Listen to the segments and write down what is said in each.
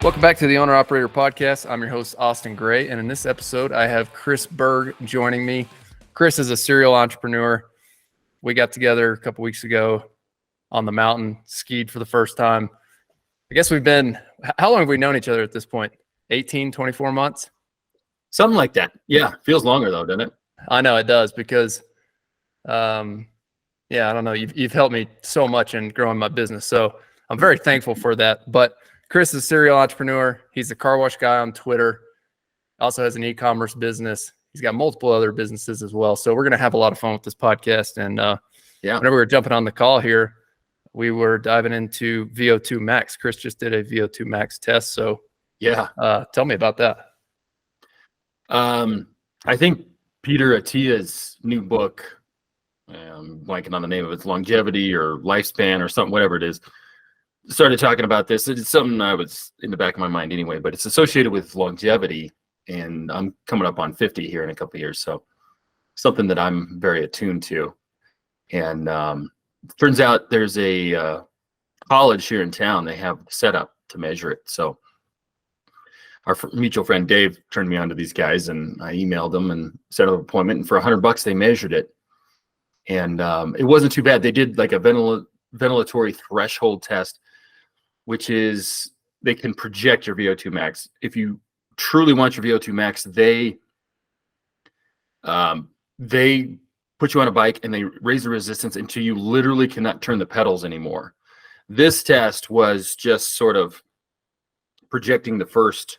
Welcome back to the Owner Operator Podcast. I'm your host, Austin Gray, and in this episode, I have Kriss Berg joining me. Kriss is a serial entrepreneur. We got together a couple weeks ago on the mountain, skied for the first time. I guess how long have we known each other at this point? 18, 24 months? Something like that. Yeah. Feels longer though, doesn't it? I know it does because, I don't know. You've helped me so much in growing my business. So I'm very thankful for that. But Kriss is a serial entrepreneur. He's a car wash guy on Twitter. Also has an e-commerce business. He's got multiple other businesses as well. So we're going to have a lot of fun with this podcast. And whenever we were jumping on the call here, we were diving into VO2 max. Kriss just did a VO2 max test. So tell me about that. I think Peter Attia's new book, I'm blanking on the name of it, it's longevity or lifespan or something, whatever it is, started talking about this. It's something I was in the back of my mind anyway, but it's associated with longevity, and I'm coming up on 50 here in a couple of years, so something that I'm very attuned to. And turns out there's a college here in town. They have set up to measure it. So our mutual friend Dave turned me on to these guys, and I emailed them and set up an appointment. And for $100, they measured it, and it wasn't too bad. They did like a ventilatory threshold test, which is they can project your VO2 max. If you truly want your VO2 max, they put you on a bike and they raise the resistance until you literally cannot turn the pedals anymore. This test was just sort of projecting the first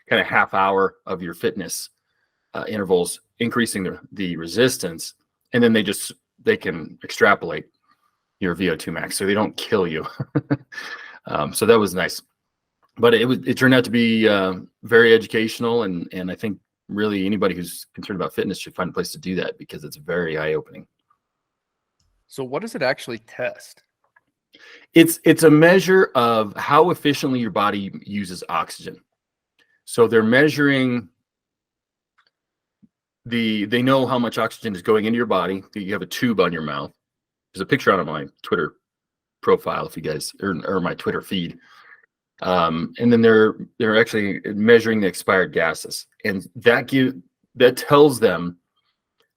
kind of half hour of your fitness intervals, increasing the resistance, and then they can extrapolate your VO2 max so they don't kill you. So that was nice, but it turned out to be very educational, and I think really anybody who's concerned about fitness should find a place to do that because it's very eye-opening. So what does it actually test? It's a measure of how efficiently your body uses oxygen. So they're measuring they know how much oxygen is going into your body. You have a tube on your mouth. There's a picture on my Twitter profile if you guys or my Twitter feed. And then they're actually measuring the expired gases, and that tells them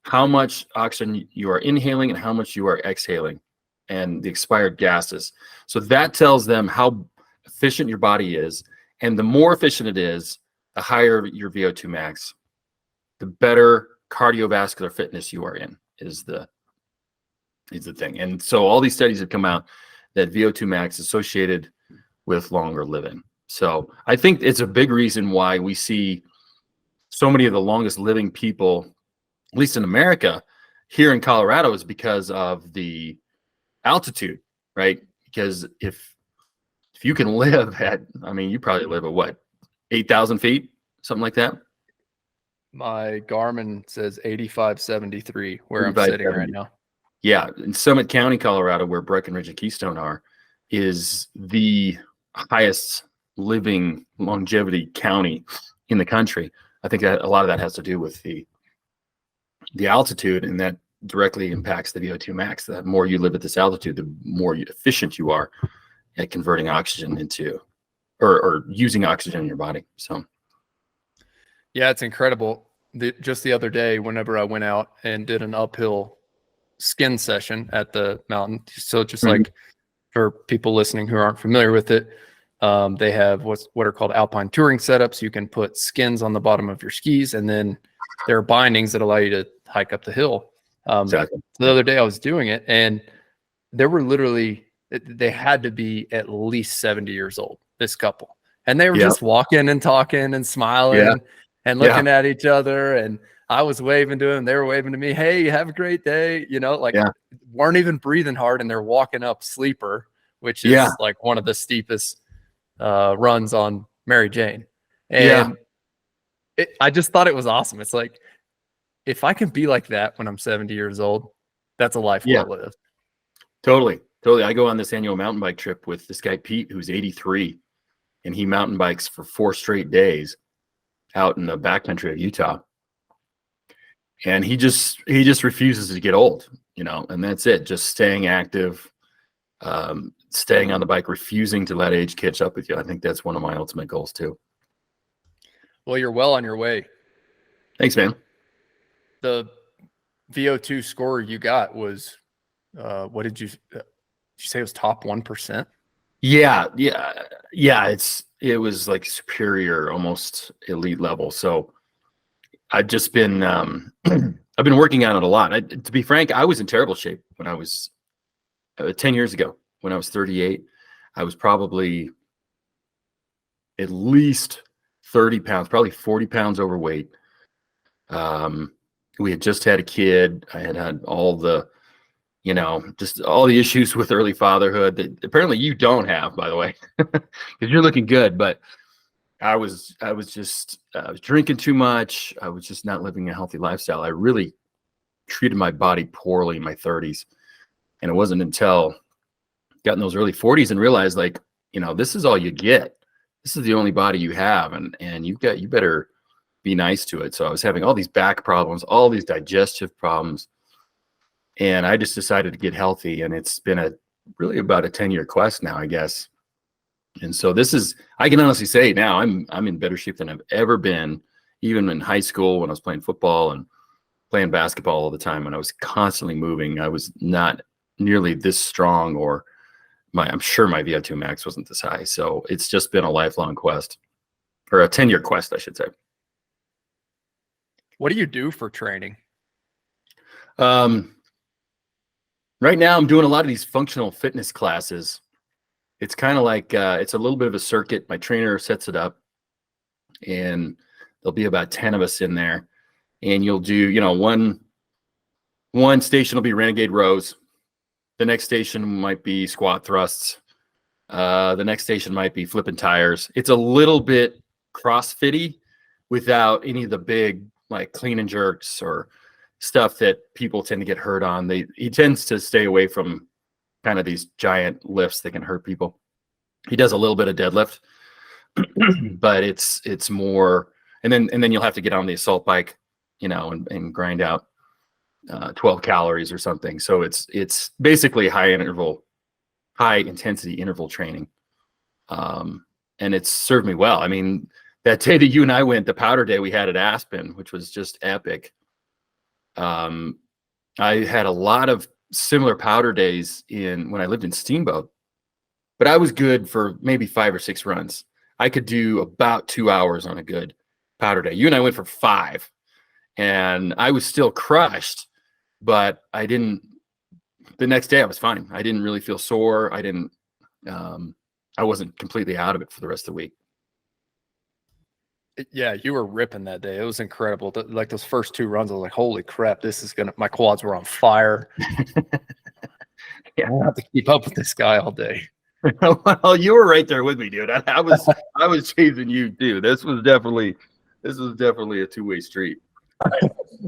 how much oxygen you are inhaling and how much you are exhaling, and the expired gases. So that tells them how efficient your body is, and the more efficient it is, the higher your VO2 max, the better cardiovascular fitness you are in is the thing. And so all these studies have come out that VO2 max is associated with longer living. So I think it's a big reason why we see so many of the longest living people, at least in America, here in Colorado, is because of the altitude, right? Because if you can live at, you probably live at what, 8,000 feet, something like that? My Garmin says 8573 where I'm sitting right now. Yeah, in Summit County, Colorado, where Breckenridge and Keystone are, is the highest living longevity county in the country. I think that a lot of that has to do with the altitude, and that directly impacts the VO2 max. The more you live at this altitude, the more efficient you are at converting oxygen into or using oxygen in your body. So yeah, it's incredible. Just the other day, whenever I went out and did an uphill skin session at the mountain, so just like for people listening who aren't familiar with it, they have what are called alpine touring setups. You can put skins on the bottom of your skis, and then there are bindings that allow you to hike up the hill. Exactly. The other day I was doing it, and there were they had to be at least 70 years old, this couple. And they were just walking and talking and smiling and looking at each other. And I was waving to them. They were waving to me. Hey, have a great day. Weren't even breathing hard. And they're walking up Sleeper, which is like one of the steepest runs on Mary Jane. And I just thought it was awesome. It's like, if I can be like that when I'm 70 years old, that's a life well lived. Totally. I go on this annual mountain bike trip with this guy, Pete, who's 83, and he mountain bikes for 4 straight days out in the backcountry of Utah. And he just refuses to get old, and that's it. Just staying active, staying on the bike, refusing to let age catch up with you. I think that's one of my ultimate goals too. Well, you're well on your way. Thanks, man. The VO2 score you got was, what did you say it was top 1%? Yeah. It was like superior, almost elite level. So I've just been, I've been working on it a lot. To be frank, I was in terrible shape when I was 10 years ago. When I was 38, I was probably at least 30 pounds, probably 40 pounds overweight. We had just had a kid. I had all the, just all the issues with early fatherhood that apparently you don't have, by the way, because you're looking good. But I was drinking too much. I was just not living a healthy lifestyle. I really treated my body poorly in my 30s. And it wasn't until got in those early 40s and realized, like, this is all you get. This is the only body you have. And you better be nice to it. So I was having all these back problems, all these digestive problems. And I just decided to get healthy. And it's been really about a 10-year quest now, I guess. And so I can honestly say now I'm in better shape than I've ever been, even in high school when I was playing football and playing basketball all the time. When I was constantly moving, I was not nearly this strong, or I'm sure my VO2 max wasn't this high. So it's just been a lifelong quest, or a 10-year quest, I should say. What do you do for training? Right now I'm doing a lot of these functional fitness classes. It's kind of like, it's a little bit of a circuit. My trainer sets it up, and there'll be about 10 of us in there, and you'll do, one station will be renegade rows. The next station might be squat thrusts. The next station might be flipping tires. It's a little bit CrossFit-y without any of the big, like, clean and jerks or stuff that people tend to get hurt on. He tends to stay away from kind of these giant lifts that can hurt people. He does a little bit of deadlift, but it's more, and then you'll have to get on the assault bike, and grind out 12 calories or something. So it's basically high intensity interval training. And it's served me well. I mean, that day that you and I went, the powder day we had at Aspen, which was just epic. I had a lot of similar powder days when I lived in Steamboat, but I was good for maybe 5 or 6 runs. I could do about 2 hours on a good powder day. You and I went for 5, and I was still crushed, but the next day I was fine. I didn't really feel sore. I wasn't completely out of it for the rest of the week. Yeah, you were ripping that day. It was incredible. Like those first 2 runs, I was like, holy crap, my quads were on fire. Yeah, I have to keep up with this guy all day. Well, you were right there with me, dude. I was chasing you too. This was definitely a two-way street.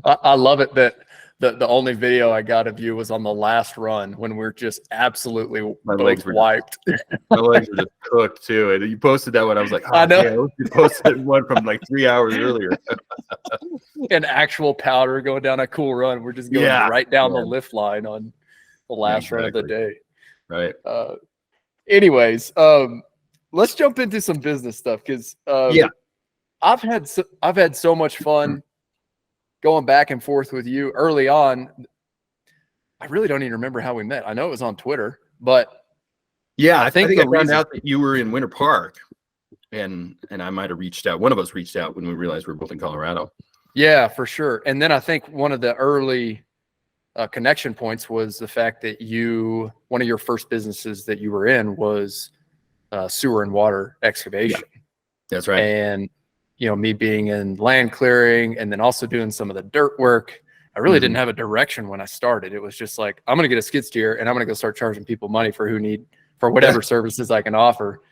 I love it that the only video I got of you was on the last run when we're just absolutely both wiped. My legs were just cooked too. And you posted that one. I was like, oh, I know. Yeah, you posted one from like 3 hours earlier. And actual powder going down a cool run. We're just going right down the lift line on the last run of the day. Right. Anyways, let's jump into some business stuff, because I've had so much fun going back and forth with you early on. I really don't even remember how we met. I know it was on Twitter, but I think I found out that you were in Winter Park, and I might have reached out. One of us reached out when we realized we were both in Colorado. Yeah, for sure. And then I think one of the early connection points was the fact that one of your first businesses that you were in was sewer and water excavation. Yeah, that's right. And me being in land clearing and then also doing some of the dirt work, I really didn't have a direction when I started. It was just like, I'm going to get a skid steer and I'm going to go start charging people money for whatever services I can offer.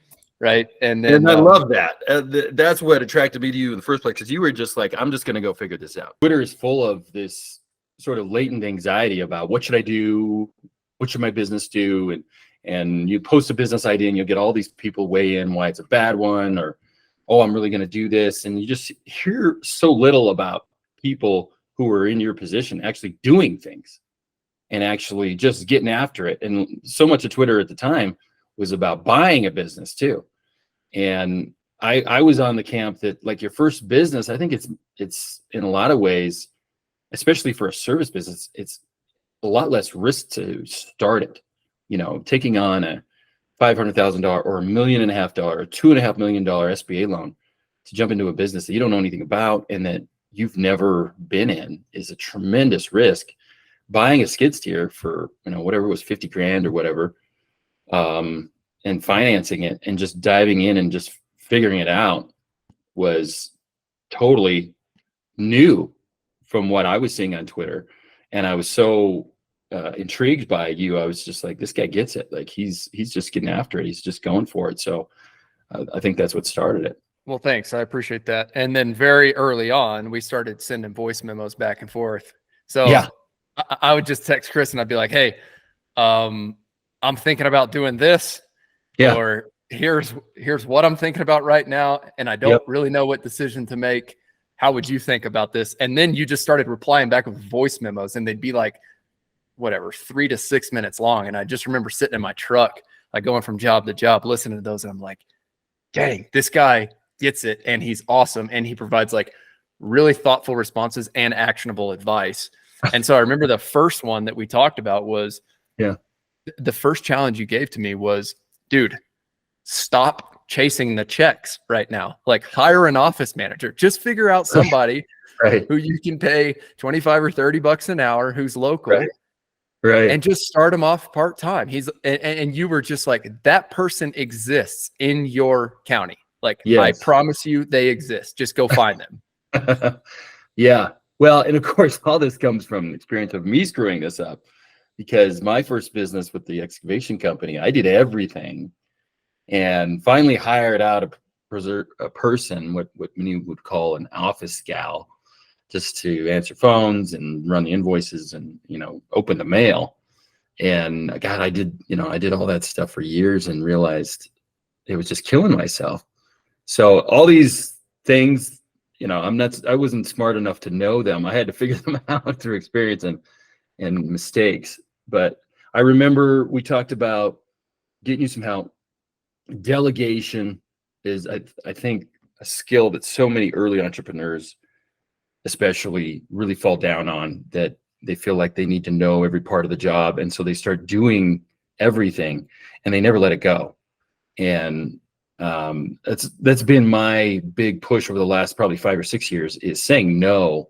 Right. And I love that. That's what attracted me to you in the first place, because you were just like, I'm just going to go figure this out. Twitter is full of this sort of latent anxiety about what should I do? What should my business do? And you post a business idea and you'll get all these people weigh in why it's a bad one, or, oh, I'm really going to do this. And you just hear so little about people who are in your position actually doing things and actually just getting after it. And so much of Twitter at the time was about buying a business too. And I was on the camp that, like, your first business, I think it's in a lot of ways, especially for a service business, it's a lot less risk to start it. You know, taking on a $500,000 or $1.5 million, or $2.5 million SBA loan to jump into a business that you don't know anything about and that you've never been in is a tremendous risk. Buying a skid steer for, you know, whatever it was, 50 grand or whatever, and financing it and just diving in and just figuring it out was totally new from what I was seeing on Twitter. And I was so intrigued by you. I was just like, this guy gets it. Like, he's just getting after it. He's just going for it. So I think that's what started it. Well, thanks. I appreciate that. And then very early on, we started sending voice memos back and forth. So yeah, I would just text Kriss and I'd be like, hey, I'm thinking about doing this. Yeah. Or here's what I'm thinking about right now. And I don't really know what decision to make. How would you think about this? And then you just started replying back with voice memos, and they'd be like, whatever, 3 to 6 minutes long. And I just remember sitting in my truck, like going from job to job, listening to those. And I'm like, dang, this guy gets it. And he's awesome. And he provides like really thoughtful responses and actionable advice. And so I remember the first one that we talked about was, the first challenge you gave to me was, dude, stop chasing the checks right now. Like, hire an office manager. Just figure out somebody who you can pay 25 or 30 bucks an hour, who's local, and just start them off part-time. And you were just like, that person exists in your county. Like, I promise you they exist. Just go find them. Yeah. Well, and of course, all this comes from the experience of me screwing this up, because my first business with the excavation company, I did everything and finally hired out a person, what many would call an office gal, just to answer phones and run the invoices and, you know, open the mail. And God, I did all that stuff for years and realized it was just killing myself. So all these things, you know, I wasn't smart enough to know them. I had to figure them out through experience and mistakes. But I remember we talked about getting you some help. Delegation is, I think, a skill that so many early entrepreneurs especially really fall down on, that they feel like they need to know every part of the job. And so they start doing everything and they never let it go. And that's been my big push over the last probably 5 or 6 years, is saying no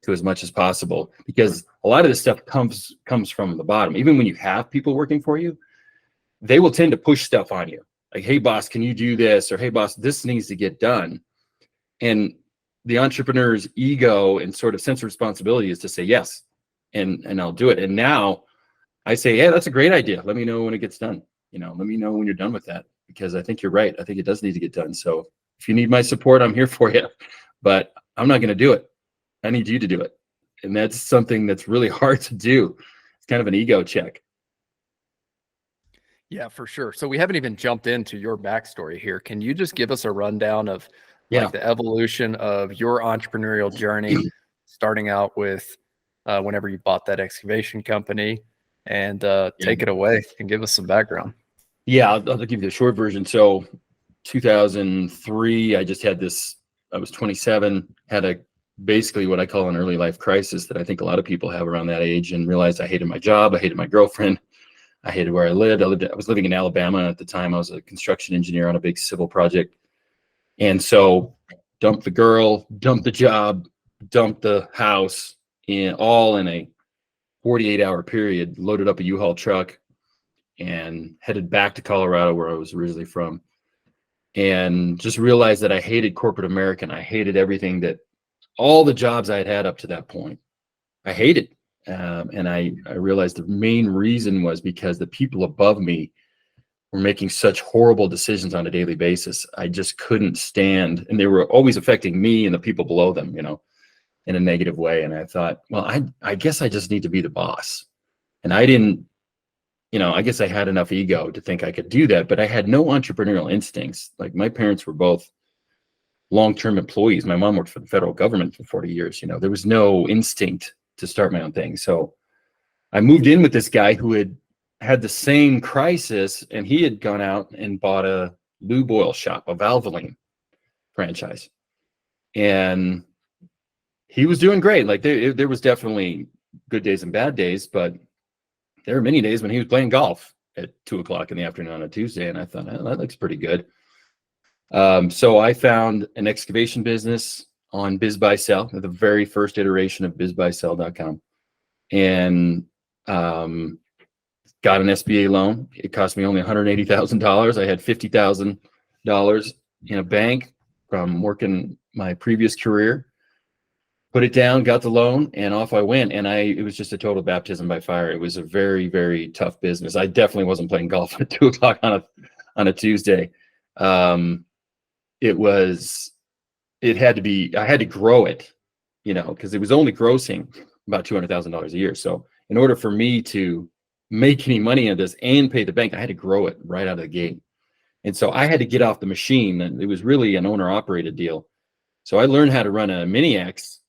to as much as possible, because a lot of this stuff comes from the bottom. Even when you have people working for you, they will tend to push stuff on you. Like, hey boss, can you do this? Or hey boss, this needs to get done. And the entrepreneur's ego and sort of sense of responsibility is to say yes, and I'll do it. And now I say, yeah, that's a great idea. Let me know when it gets done. You know, let me know when you're done with that, because I think you're right. I think it does need to get done. So if you need my support, I'm here for you, but I'm not going to do it. I need you to do it. And that's something that's really hard to do. It's kind of an ego check. Yeah, for sure. So we haven't even jumped into your backstory here. Can you just give us a rundown of like the evolution of your entrepreneurial journey, starting out with whenever you bought that excavation company, and take it away and give us some background? Yeah, I'll give you the short version. So 2003, I just had this, I was 27, had basically what I call an early life crisis that I think a lot of people have around that age, and realized I hated my job. I hated my girlfriend. I hated where I lived. I was living in Alabama at the time. I was a construction engineer on a big civil project. And so dumped the girl, dumped the job, dumped the house, all in a 48-hour period, loaded up a U-Haul truck and headed back to Colorado, where I was originally from, and just realized that I hated corporate America. I hated everything, that all the jobs I had had up to that point, I hated. And I realized the main reason was because the people above me were making such horrible decisions on a daily basis. I just couldn't stand, and they were always affecting me and the people below them, you know, in a negative way. And I thought, well, I guess I just need to be the boss. And I didn't, you know, I guess I had enough ego to think I could do that, but I had no entrepreneurial instincts. Like, my parents were both long-term employees. My mom worked for the federal government for 40 years. You know, there was no instinct to start my own thing. So I moved in with this guy who had had the same crisis, and he had gone out and bought a lube oil shop, a Valvoline franchise, and he was doing great. Like there was definitely good days and bad days, but there were many days when he was playing golf at 2:00 in the afternoon on a Tuesday, and I thought, oh, that looks pretty good. So I found an excavation business on BizBuySell, the very first iteration of bizbuysell.com, and got an SBA loan. It cost me only $180,000. I had $50,000 in a bank from working my previous career. Put it down, got the loan, and off I went. And it was just a total baptism by fire. It was a very, very tough business. I definitely wasn't playing golf at 2:00 on a Tuesday. It had to be, I had to grow it, because it was only grossing about $200,000 a year. So in order for me to make any money on this and pay the bank, I had to grow it right out of the gate. And so I had to get off the machine, and it was really an owner operated deal. So I learned how to run a Mini X,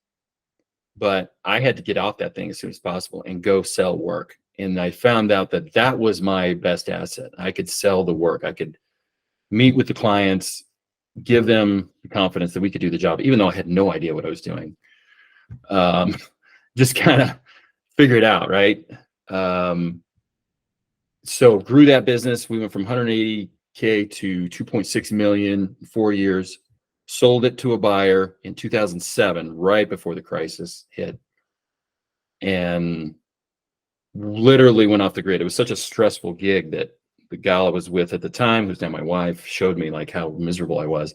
but I had to get off that thing as soon as possible and go sell work. And I found out that that was my best asset. I could sell the work. I could meet with the clients, give them the confidence that we could do the job, even though I had no idea what I was doing. Just kind of figure it out, right? So grew that business. We went from 180K to 2.6 million in 4 years. Sold it to a buyer in 2007, right before the crisis hit, and literally went off the grid. It was such a stressful gig that the gal I was with at the time, who's now my wife, showed me like how miserable I was.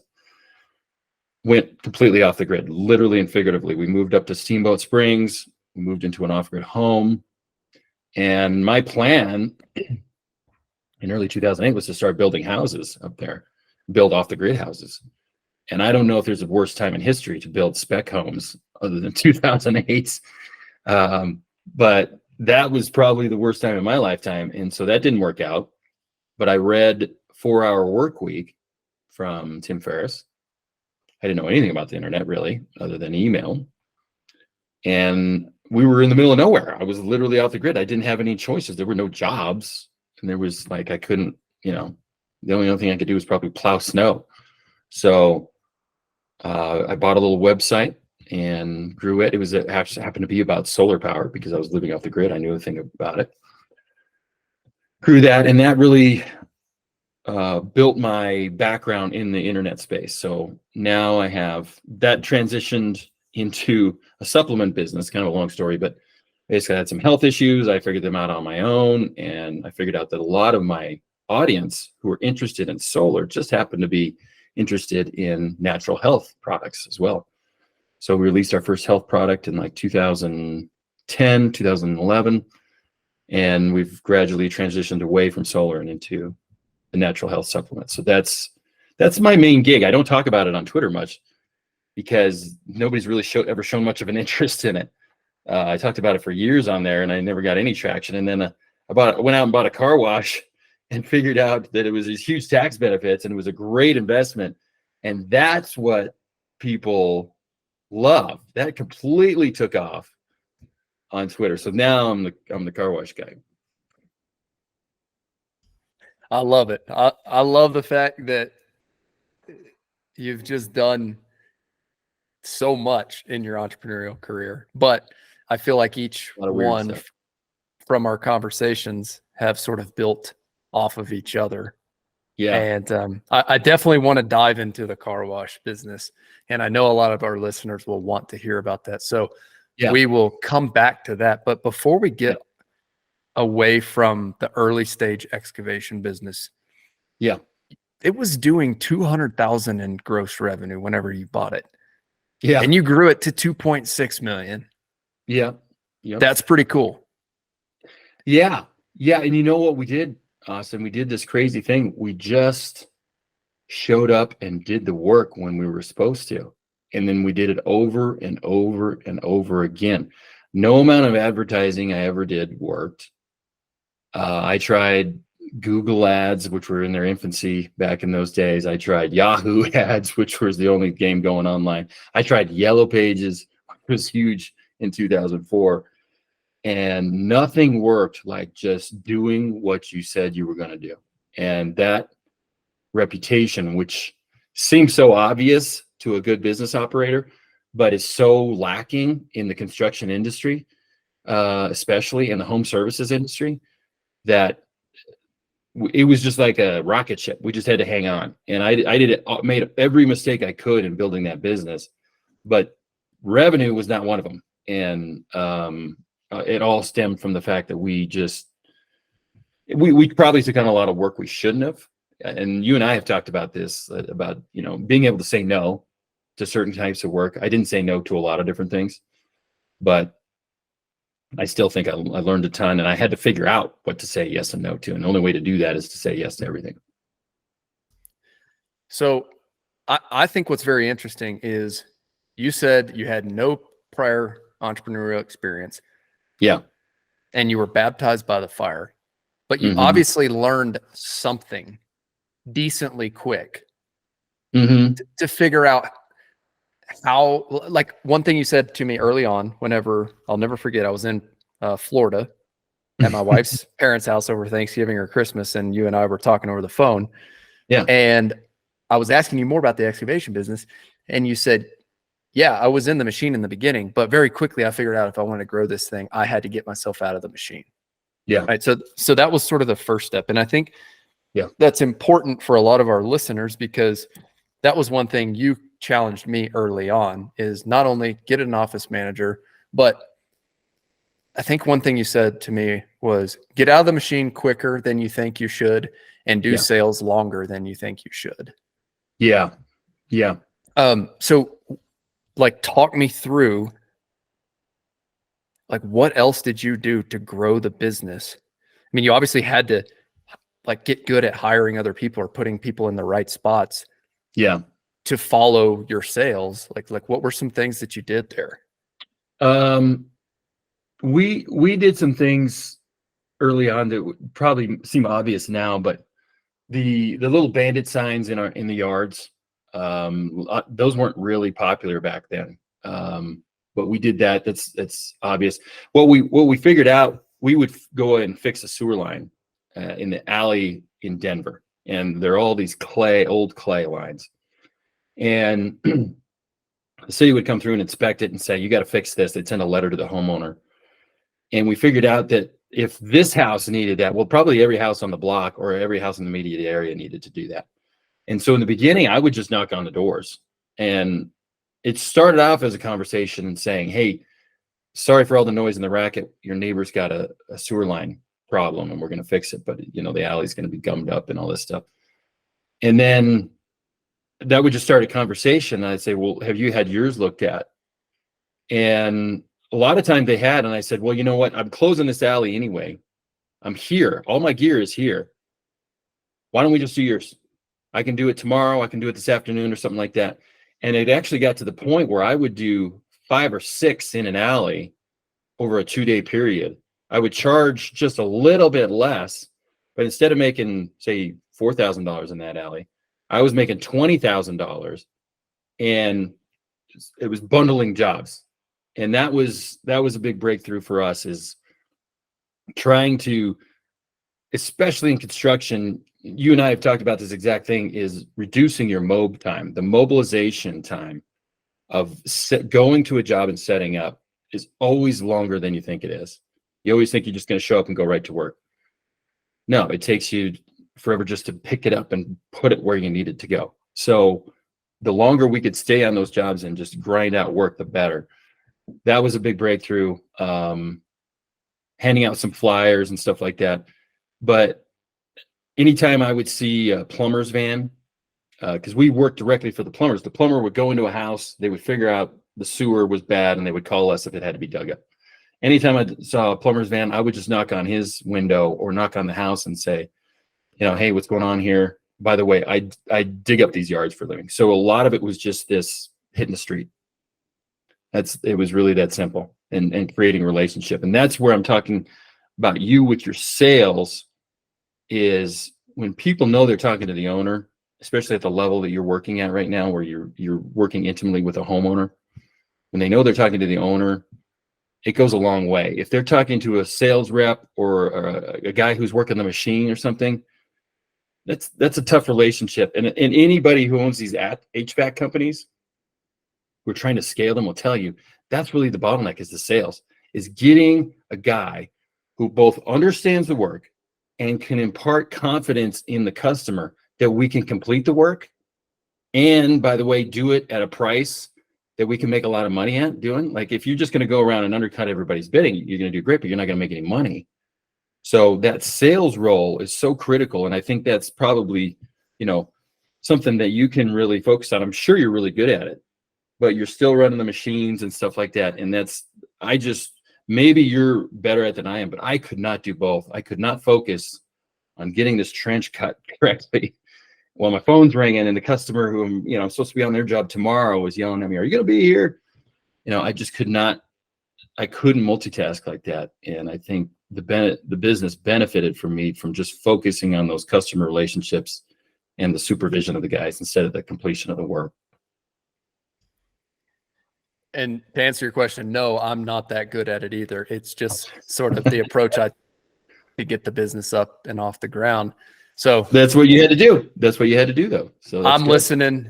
Went completely off the grid, literally and figuratively. We moved up to Steamboat Springs, we moved into an off-grid home, and my plan in early 2008 was to start building houses up there, build off-the-grid houses. And I don't know if there's a worse time in history to build spec homes other than 2008. But that was probably the worst time in my lifetime. And so that didn't work out. But I read 4 Hour Work Week from Tim Ferriss. I didn't know anything about the internet really, other than email. And we were in the middle of nowhere. I was literally off the grid. I didn't have any choices. There were no jobs. And there was like, I couldn't, the only other thing I could do was probably plow snow. So I bought a little website and grew it. It actually happened to be about solar power because I was living off the grid. I knew a thing about it. Grew that, and that really built my background in the internet space. So now I have that transitioned into a supplement business, kind of a long story, but basically I had some health issues. I figured them out on my own, and I figured out that a lot of my audience who were interested in solar just happened to be interested in natural health products as well. So we released our first health product in like 2010, 2011, and we've gradually transitioned away from solar and into the natural health supplements. So that's my main gig. I don't talk about it on Twitter much because nobody's really ever shown much of an interest in it. I talked about it for years on there, and I never got any traction. And then I went out and bought a car wash and figured out that it was these huge tax benefits and it was a great investment. And that's what people love. That completely took off on Twitter. So now I'm the car wash guy. I love it. I love the fact that you've just done so much in your entrepreneurial career, but I feel like each one from our conversations have sort of built off of each other. Yeah. And I definitely want to dive into the car wash business. And I know a lot of our listeners will want to hear about that. So we will come back to that. But before we get away from the early stage excavation business, it was doing 200,000 in gross revenue whenever you bought it. Yeah. And you grew it to 2.6 million. Yeah. That's pretty cool. Yeah. Yeah. And you know what we did, Austin? We did this crazy thing. We just showed up and did the work when we were supposed to. And then we did it over and over and over again. No amount of advertising I ever did worked. I tried Google ads, which were in their infancy back in those days. I tried Yahoo ads, which was the only game going online. I tried Yellow Pages, which was huge in 2004. And nothing worked like just doing what you said you were going to do. And that reputation, which seems so obvious to a good business operator, but is so lacking in the construction industry, especially in the home services industry, that it was just like a rocket ship. We just had to hang on. And I made every mistake I could in building that business, but revenue was not one of them. And it all stemmed from the fact that we probably took on a lot of work we shouldn't have. And you and I have talked about this, about, being able to say no to certain types of work. I didn't say no to a lot of different things, but I still think I learned a ton, and I had to figure out what to say yes and no to. And the only way to do that is to say yes to everything. So I think what's very interesting is you said you had no prior entrepreneurial experience. Yeah. And you were baptized by the fire, but you obviously learned something decently quick to figure out how, like, one thing you said to me early on, whenever, I'll never forget, I was in Florida at my wife's parents' house over Thanksgiving or Christmas, and you and I were talking over the phone. Yeah. And I was asking you more about the excavation business, and you said, yeah, I was in the machine in the beginning, but very quickly I figured out if I wanted to grow this thing, I had to get myself out of the machine. Yeah. Right. So that was sort of the first step. And I think yeah, that's important for a lot of our listeners, because that was one thing you challenged me early on, is not only get an office manager, but I think one thing you said to me was get out of the machine quicker than you think you should, and do sales longer than you think you should. Yeah. Yeah. So like, talk me through, like, what else did you do to grow the business? I mean, you obviously had to, like, get good at hiring other people or putting people in the right spots. Yeah. To follow your sales. Like what were some things that you did there? We did some things early on that would probably seem obvious now, but the little bandit signs in the yards, those weren't really popular back then. But we did that. That's obvious. What we figured out, we would go and fix a sewer line in the alley in Denver, and they're all these old clay lines. And the city would come through and inspect it and say, you got to fix this. They'd send a letter to the homeowner. And we figured out that if this house needed that, well, probably every house on the block or every house in the immediate area needed to do that. And so in the beginning, I would just knock on the doors. And it started off as a conversation and saying, hey, sorry for all the noise and the racket. Your neighbor's got a sewer line problem and we're going to fix it. But, the alley's going to be gummed up and all this stuff. And then that would just start a conversation. And I'd say, well, have you had yours looked at? And a lot of times they had, and I said, well, you know what? I'm closing this alley anyway. I'm here. All my gear is here. Why don't we just do yours? I can do it tomorrow. I can do it this afternoon or something like that. And it actually got to the point where I would do 5 or 6 in an alley over a 2-day period. I would charge just a little bit less, but instead of making, say, $4,000 in that alley, I was making $20,000, and it was bundling jobs. And that was a big breakthrough for us, is trying to, especially in construction, you and I have talked about this exact thing, is reducing your mob time. The mobilization time of going to a job and setting up is always longer than you think it is. You always think you're just going to show up and go right to work. No, it takes you forever just to pick it up and put it where you need it to go. So the longer we could stay on those jobs and just grind out work, the better. That was a big breakthrough. Handing out some flyers and stuff like that. But anytime I would see a plumber's van, because we worked directly for the plumbers, the plumber would go into a house, they would figure out the sewer was bad, and they would call us if it had to be dug up. Anytime I saw a plumber's van, I would just knock on his window or knock on the house and say, hey, what's going on here? By the way, I dig up these yards for a living. So a lot of it was just this hitting the street. It was really that simple, and creating a relationship. And that's where I'm talking about you with your sales, is when people know they're talking to the owner, especially at the level that you're working at right now, where you're working intimately with a homeowner. When they know they're talking to the owner, it goes a long way. If they're talking to a sales rep or a guy who's working the machine or something, that's a tough relationship. And anybody who owns these HVAC companies, we're trying to scale them, will tell you that's really the bottleneck, is the sales, is getting a guy who both understands the work and can impart confidence in the customer that we can complete the work. And by the way, do it at a price that we can make a lot of money at doing. Like, if you're just going to go around and undercut everybody's bidding, you're going to do great, but you're not going to make any money. So that sales role is so critical. And I think that's probably, something that you can really focus on. I'm sure you're really good at it, but you're still running the machines and stuff like that. And maybe you're better at it than I am, but I could not do both. I could not focus on getting this trench cut correctly while my phone's ringing and the customer who I'm supposed to be on their job tomorrow was yelling at me, "Are you going to be here?" I just couldn't multitask like that. And I think the business benefited from me from just focusing on those customer relationships and the supervision of the guys instead of the completion of the work. And to answer your question, no, I'm not that good at it either. It's just sort of the approach to get the business up and off the ground. So that's what you had to do. That's what you had to do, though. So I'm listening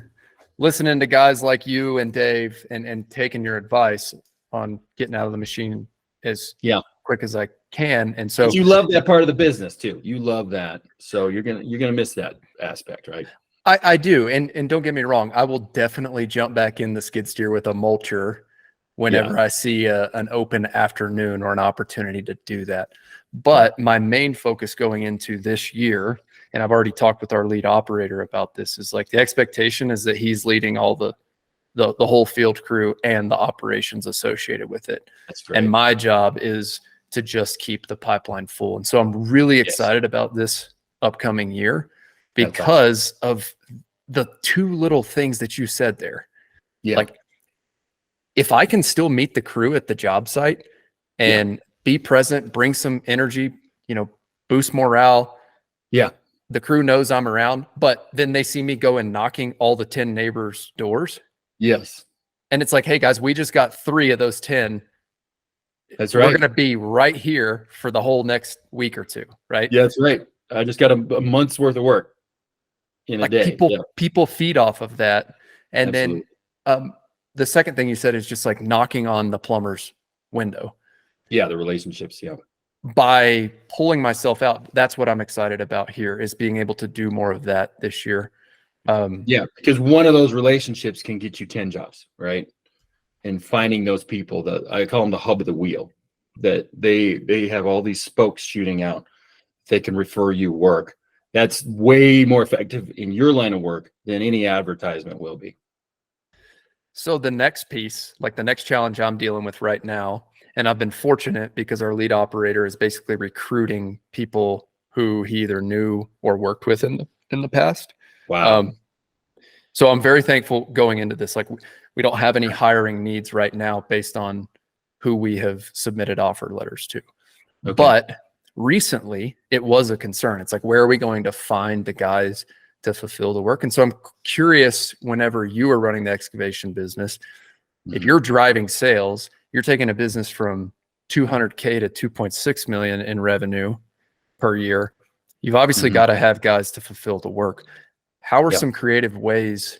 to guys like you and Dave and taking your advice on getting out of the machine as quick as I can. And so but you love that part of the business too. You love that. So you're gonna miss that aspect, right? I do. And don't get me wrong, I will definitely jump back in the skid steer with a mulcher whenever I see an open afternoon or an opportunity to do that. But my main focus going into this year, and I've already talked with our lead operator about this, is like the expectation is that he's leading all the whole field crew and the operations associated with it. That's great. And my job is to just keep the pipeline full. And so I'm really excited about this upcoming year because of the two little things that you said there. Yeah. Like, if I can still meet the crew at the job site and be present, bring some energy, boost morale. Yeah. The crew knows I'm around, but then they see me go and knocking all the 10 neighbors' doors. Yes. And it's like, hey guys, we just got 3 of those 10. That's right. We're going to be right here for the whole next week or two. Right. Yeah, that's right. I just got a month's worth of work in a day. People feed off of that. And Absolutely. Then the second thing you said is just like knocking on the plumber's window. Yeah. The relationships. Yeah. By pulling myself out, that's what I'm excited about here, is being able to do more of that this year. Because one of those relationships can get you 10 jobs, right? And finding those people, that I call them the hub of the wheel, that they have all these spokes shooting out. They can refer you work. That's way more effective in your line of work than any advertisement will be. So the next piece, like the next challenge I'm dealing with right now, and I've been fortunate because our lead operator is basically recruiting people who he either knew or worked with in the past. Wow. So I'm very thankful going into this. Like, we don't have any hiring needs right now based on who we have submitted offer letters to. Okay. But recently it was a concern. It's like, where are we going to find the guys to fulfill the work? And so I'm curious, whenever you are running the excavation business, if you're driving sales, you're taking a business from 200K to 2.6 million in revenue per year. You've obviously got to have guys to fulfill the work. How are some creative ways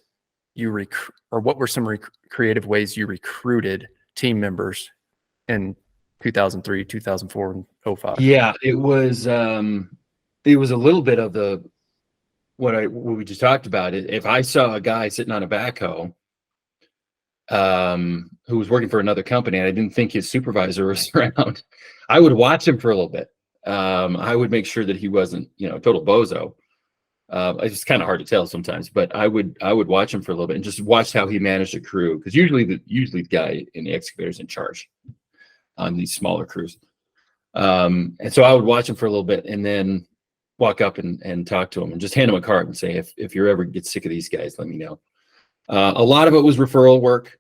what were some creative ways you recruited team members in 2003, 2004, and 2005? Yeah, it was a little bit of what we just talked about. If I saw a guy sitting on a backhoe who was working for another company and I didn't think his supervisor was around, I would watch him for a little bit. I would make sure that he wasn't, a total bozo. It's kind of hard to tell sometimes, but I would watch him for a little bit and just watch how he managed a crew, because usually the guy in the excavator is in charge on these smaller crews. And so I would watch him for a little bit and then walk up and talk to him and just hand him a card and say, if you ever get sick of these guys, let me know. A lot of it was referral work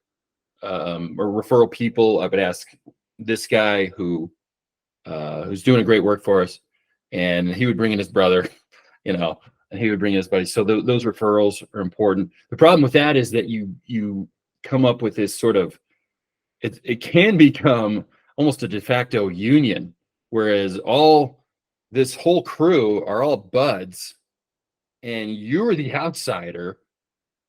or referral people. I would ask this guy who's doing a great work for us, and he would bring in his brother, and he would bring in his buddies. So those referrals are important. The problem with that is that you come up with this sort of, it can become almost a de facto union, whereas this whole crew are all buds and you're the outsider,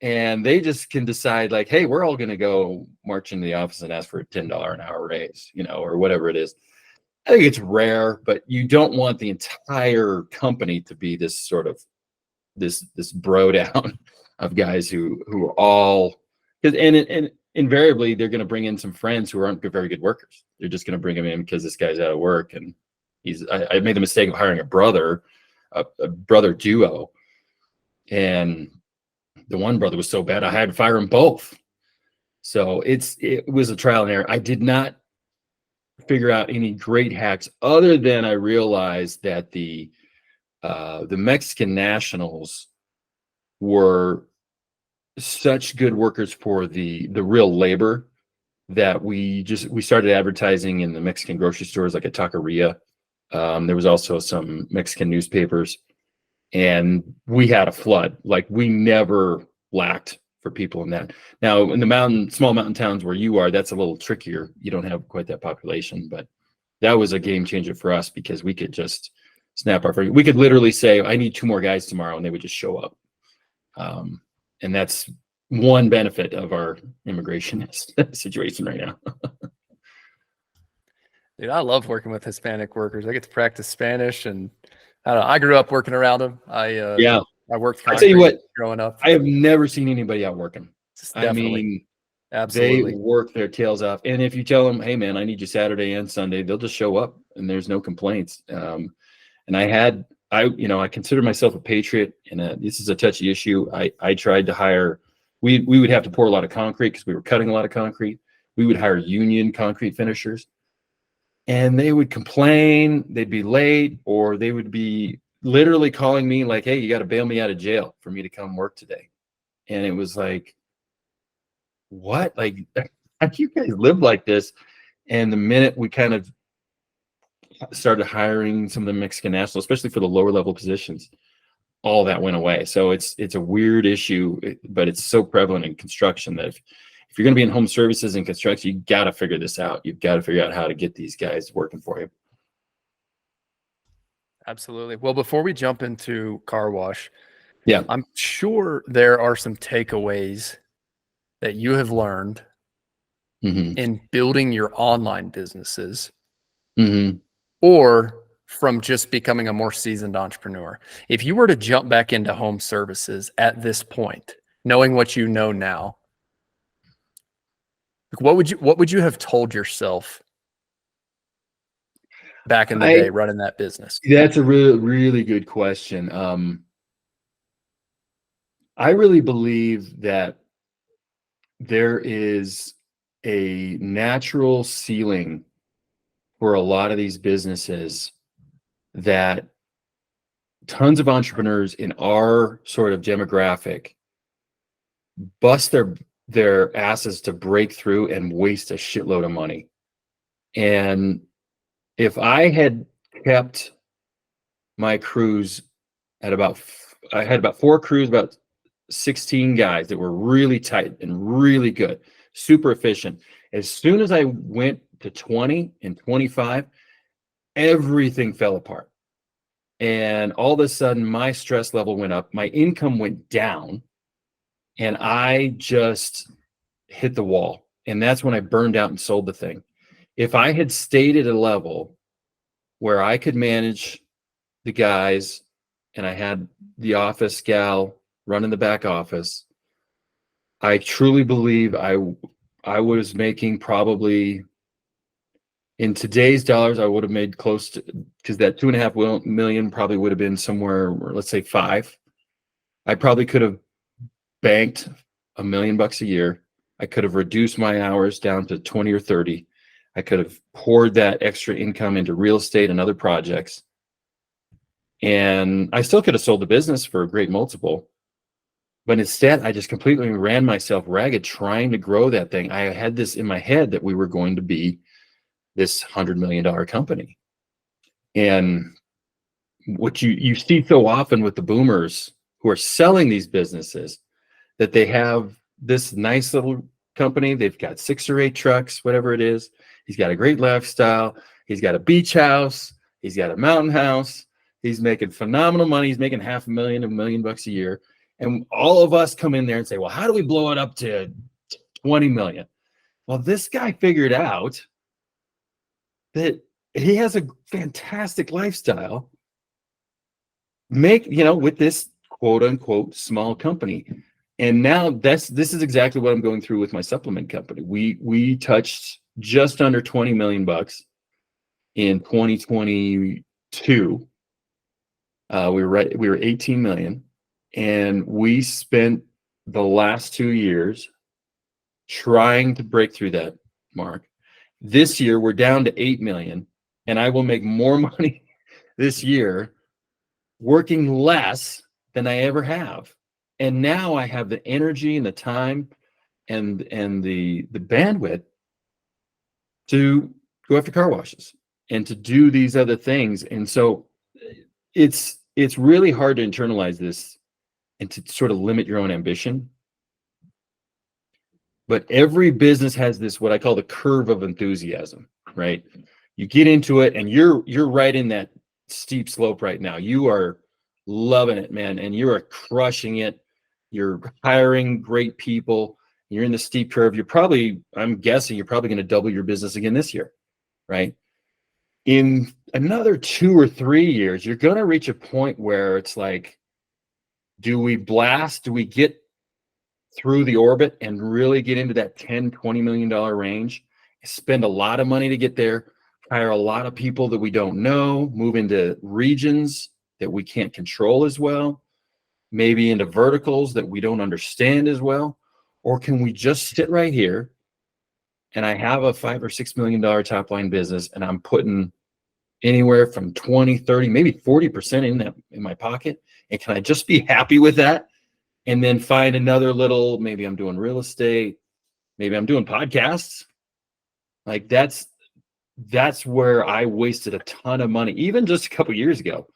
and they just can decide like, hey, we're all going to go march into the office and ask for a $10 an hour raise, or whatever it is. I think it's rare, but you don't want the entire company to be this sort of this bro down of guys who are all, and invariably they're going to bring in some friends who aren't very good workers. They're just going to bring them in because this guy's out of work, and I made the mistake of hiring a brother duo, and the one brother was so bad I had to fire them both. So it was a trial and error. I did not figure out any great hacks other than I realized that the Mexican nationals were such good workers for the real labor that we started advertising in the Mexican grocery stores, like a taqueria. There was also some Mexican newspapers, and we had a flood. Like, we never lacked for people in that. Now, in the small mountain towns where you are, that's a little trickier. You don't have quite that population, but that was a game changer for us because we could just snap our fingers. We could literally say, I need 2 more guys tomorrow, and they would just show up. And that's one benefit of our immigration situation right now. Dude, I love working with Hispanic workers. I get to practice Spanish, and I don't know, I grew up working around them. I worked I tell you what, growing up. I have never seen anybody out working. Definitely. Absolutely. They work their tails off. And if you tell them, hey man, I need you Saturday and Sunday, they'll just show up, and there's no complaints. And I consider myself a patriot, and this is a touchy issue. I tried to hire, we would have to pour a lot of concrete because we were cutting a lot of concrete. We would hire union concrete finishers, and they would complain, they'd be late, or they would be literally calling me like, hey, you got to bail me out of jail for me to come work today. And it was like, what? Like, how do you guys live like this? And the minute we kind of started hiring some of the Mexican nationals, especially for the lower level positions, all that went away. So it's a weird issue, but it's so prevalent in construction that if you're going to be in home services and construction, you got to figure this out. You've got to figure out how to get these guys working for you. Absolutely. Well, before we jump into car wash, yeah, I'm sure there are some takeaways that you have learned in building your online businesses, or from just becoming a more seasoned entrepreneur. If you were to jump back into home services at this point, knowing what you know now, what would you have told yourself back in the day running that business? That's a really, really good question. I really believe that there is a natural ceiling for a lot of these businesses that tons of entrepreneurs in our sort of demographic bust their asses to break through and waste a shitload of money. And if I had kept my crews at I had about 4 crews, about 16 guys that were really tight and really good, super efficient. As soon as I went to 20 and 25, everything fell apart. And all of a sudden, my stress level went up, my income went down, and I just hit the wall. And that's when I burned out and sold the thing. If I had stayed at a level where I could manage the guys, and I had the office gal running the back office, I truly believe I was making, probably in today's dollars, I would have made close to, because that 2.5 million probably would have been somewhere, let's say 5. I probably could have banked $1 million a year. I could have reduced my hours down to 20 or 30. I could have poured that extra income into real estate and other projects. And I still could have sold the business for a great multiple. But instead, I just completely ran myself ragged trying to grow that thing. I had this in my head that we were going to be this $100 million company. And what you see so often with the boomers who are selling these businesses, that they have this nice little company, they've got 6 or 8 trucks, whatever it is, He's got a great lifestyle. He's got a beach house. He's got a mountain house. He's making phenomenal money. He's making $500,000, $1 million a year. And all of us come in there and say, well, how do we blow it up to 20 million? Well, this guy figured out that he has a fantastic lifestyle, with this quote unquote small company. And now this is exactly what I'm going through with my supplement company. We touched just under 20 million bucks in 2022. We were 18 million, and we spent the last 2 years trying to break through that mark. This year we're down to 8 million, and I will make more money this year working less than I ever have. And now I have the energy and the time and the bandwidth to go after car washes and to do these other things. And so it's really hard to internalize this and to sort of limit your own ambition. But every business has this, what I call the curve of enthusiasm, right? You get into it and you're right in that steep slope right now. You are loving it, man. And you are crushing it. You're hiring great people. You're in the steep curve. I'm guessing you're probably going to double your business again this year, right? In another 2 or 3 years, you're going to reach a point where it's like, do we blast? Do we get through the orbit and really get into that $10-20 million range? Spend a lot of money to get there, hire a lot of people that we don't know, move into regions that we can't control as well, maybe into verticals that we don't understand as well? Or can we just sit right here and I have a $5 or $6 million top line business and I'm putting anywhere from 20, 30, maybe 40% in my pocket? And can I just be happy with that? And then find another little, maybe I'm doing real estate, maybe I'm doing podcasts. Like that's where I wasted a ton of money, even just a couple years ago,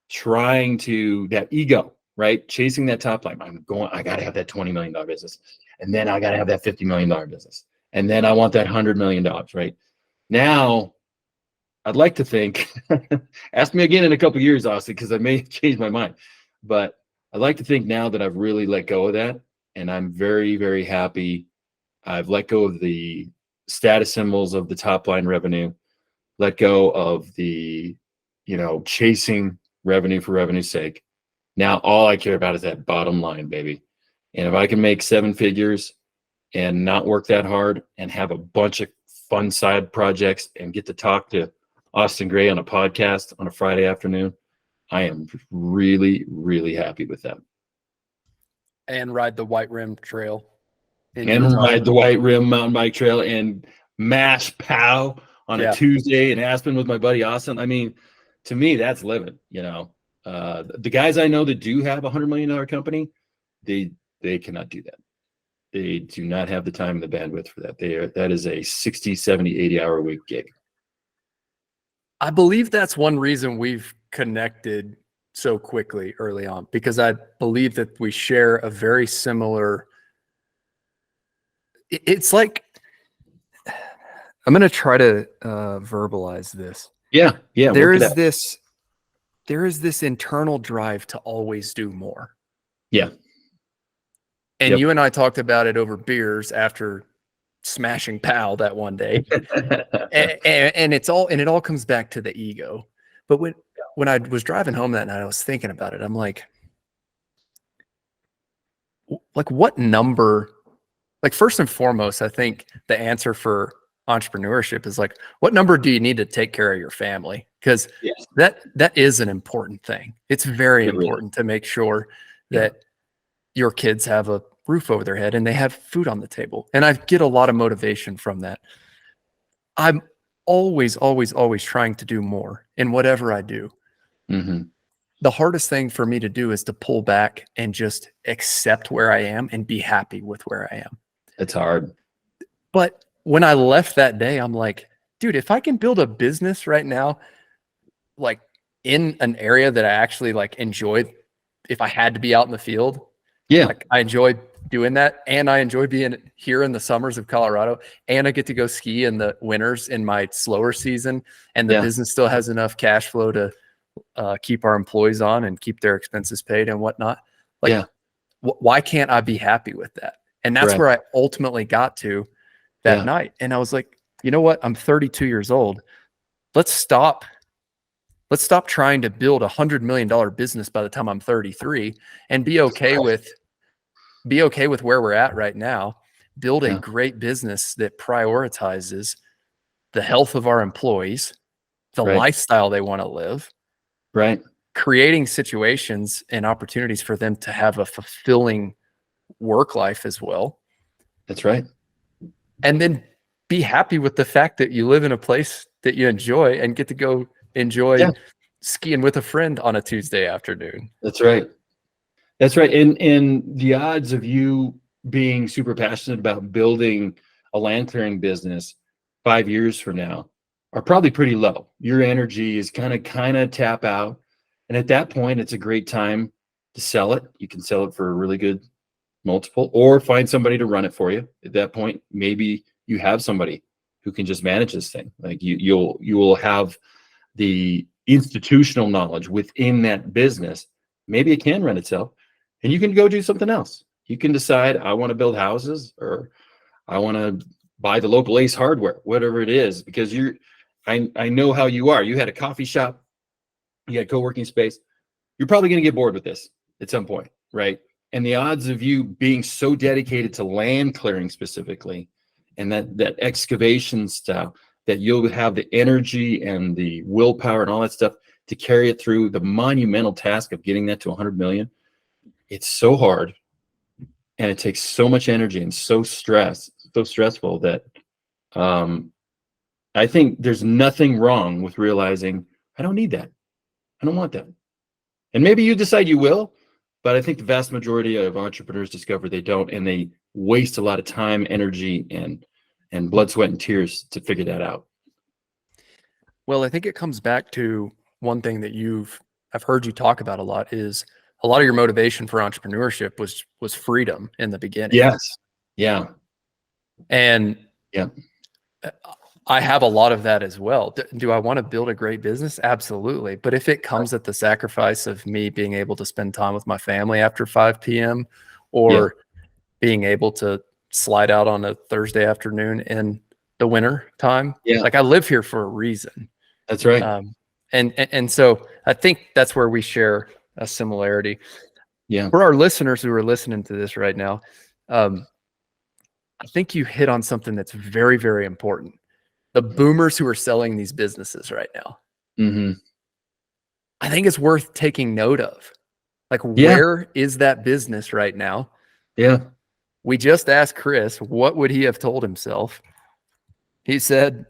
trying to, that ego, right? Chasing that top line. I got to have that $20 million business. And then I got to have that $50 million business. And then I want that $100 million, right? Now, I'd like to think, ask me again in a couple years, Austin, because I may change my mind. But I'd like to think now that I've really let go of that, and I'm very, very happy. I've let go of the status symbols of the top line revenue, let go of the, chasing revenue for revenue's sake. Now all I care about is that bottom line, baby. And if I can make 7 figures and not work that hard and have a bunch of fun side projects and get to talk to Austin Gray on a podcast on a Friday afternoon, I am really, really happy with that. And ride the White Rim Trail. And ride the White Rim mountain bike trail and mash POW on a Tuesday in Aspen with my buddy Austin. I mean, to me, that's living, The guys I know that do have a $100 million company, they cannot do that. They do not have the time and the bandwidth for that. That is a 60, 70, 80 hour a week gig. I believe that's one reason we've connected so quickly early on, because I believe that we share a very similar, it's like, I'm going to try to verbalize this. Yeah. There is this internal drive to always do more. Yeah. And you and I talked about it over beers after smashing PAL that one day. and it all comes back to the ego. But when I was driving home that night, I was thinking about it. I'm like what number, first and foremost, I think the answer for entrepreneurship is what number do you need to take care of your family? Because that is an important thing. It's very important to make sure that your kids have a roof over their head and they have food on the table. And I get a lot of motivation from that. I'm always trying to do more in whatever I do. Mm-hmm. The hardest thing for me to do is to pull back and just accept where I am and be happy with where I am. It's hard. But when I left that day, I'm like, dude, if I can build a business right now, in an area that I actually enjoy, if I had to be out in the field, I enjoy doing that, and I enjoy being here in the summers of Colorado, and I get to go ski in the winters in my slower season, and the business still has enough cash flow to keep our employees on and keep their expenses paid and whatnot. Like, why can't I be happy with that? And that's where I ultimately got to that night. And I was like, you know what? I'm 32 years old. Let's stop trying to build $100 million business by the time I'm 33 and be okay with where we're at right now. Build a great business that prioritizes the health of our employees, the lifestyle they want to live, creating situations and opportunities for them to have a fulfilling work life as well. That's right. And then be happy with the fact that you live in a place that you enjoy and get to go enjoy skiing with a friend on a Tuesday afternoon. That's right. That's right. And the odds of you being super passionate about building a land clearing business 5 years from now are probably pretty low. Your energy is kind of tap out. And at that point, it's a great time to sell it. You can sell it for a really good multiple, or find somebody to run it for you. At that point, maybe you have somebody who can just manage this thing. Like you will have the institutional knowledge within that business. Maybe it can run itself, and you can go do something else. You can decide, I want to build houses, or I want to buy the local Ace Hardware, whatever it is, because I know how you are. You had a coffee shop, you had co-working space. You're probably going to get bored with this at some point, right? And the odds of you being so dedicated to land clearing specifically, and that excavation stuff, that you'll have the energy and the willpower and all that stuff to carry it through the monumental task of getting that to 100 million. It's so hard, and it takes so much energy and so stressful that I think there's nothing wrong with realizing, I don't need that. I don't want that. And maybe you decide you will, but I think the vast majority of entrepreneurs discover they don't, and they waste a lot of time, energy, and blood, sweat, and tears to figure that out. Well, I think it comes back to one thing that I've heard you talk about a lot, is a lot of your motivation for entrepreneurship was freedom in the beginning. Yes. Yeah. And I have a lot of that as well. Do I want to build a great business? Absolutely. But if it comes at the sacrifice of me being able to spend time with my family after 5 p.m. or being able to slide out on a Thursday afternoon in the winter time, like, I live here for a reason. That's right. And so I think that's where we share a similarity. Yeah. For our listeners who are listening to this right now, I think you hit on something that's very, very important. The boomers who are selling these businesses right now. Mm-hmm. I think it's worth taking note of. Like, where is that business right now? Yeah. We just asked Kriss, what would he have told himself? He said,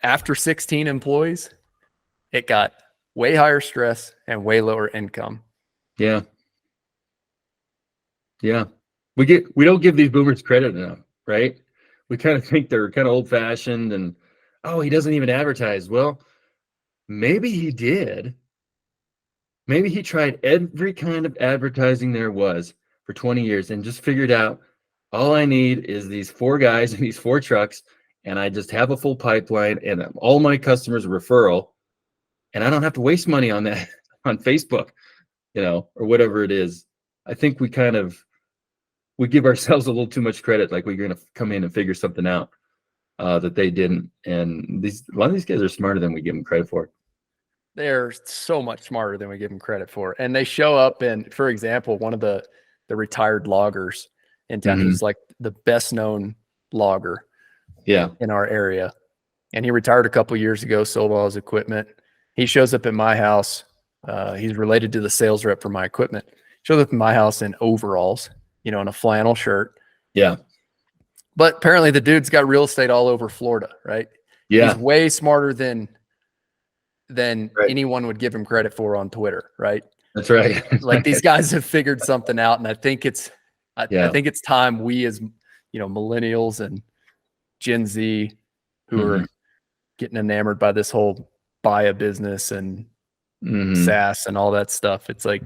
after 16 employees, it got way higher stress and way lower income. Yeah. Yeah. We don't give these boomers credit enough, right? We kind of think they're kind of old fashioned and, oh, he doesn't even advertise. Well, maybe he did. Maybe he tried every kind of advertising there was for 20 years and just figured out, all I need is these 4 guys and these 4 trucks, and I just have a full pipeline, and all my customers referral, and I don't have to waste money on that on Facebook, or whatever it is. I think we give ourselves a little too much credit, like we're going to come in and figure something out that they didn't. And a lot of these guys are smarter than we give them credit for. They're so much smarter than we give them credit for. And they show up in, for example, one of the retired loggers in town, who's like the best known logger in our area. And he retired a couple years ago, sold all his equipment. He shows up at my house. He's related to the sales rep for my equipment. Shows up in my house in overalls, in a flannel shirt. Yeah. But apparently the dude's got real estate all over Florida, right? Yeah. He's way smarter than anyone would give him credit for on Twitter, right? That's right. Like, these guys have figured something out, and I think it's time we, as millennials and Gen Z, who are getting enamored by this whole buy a business and SaaS and all that stuff. It's like,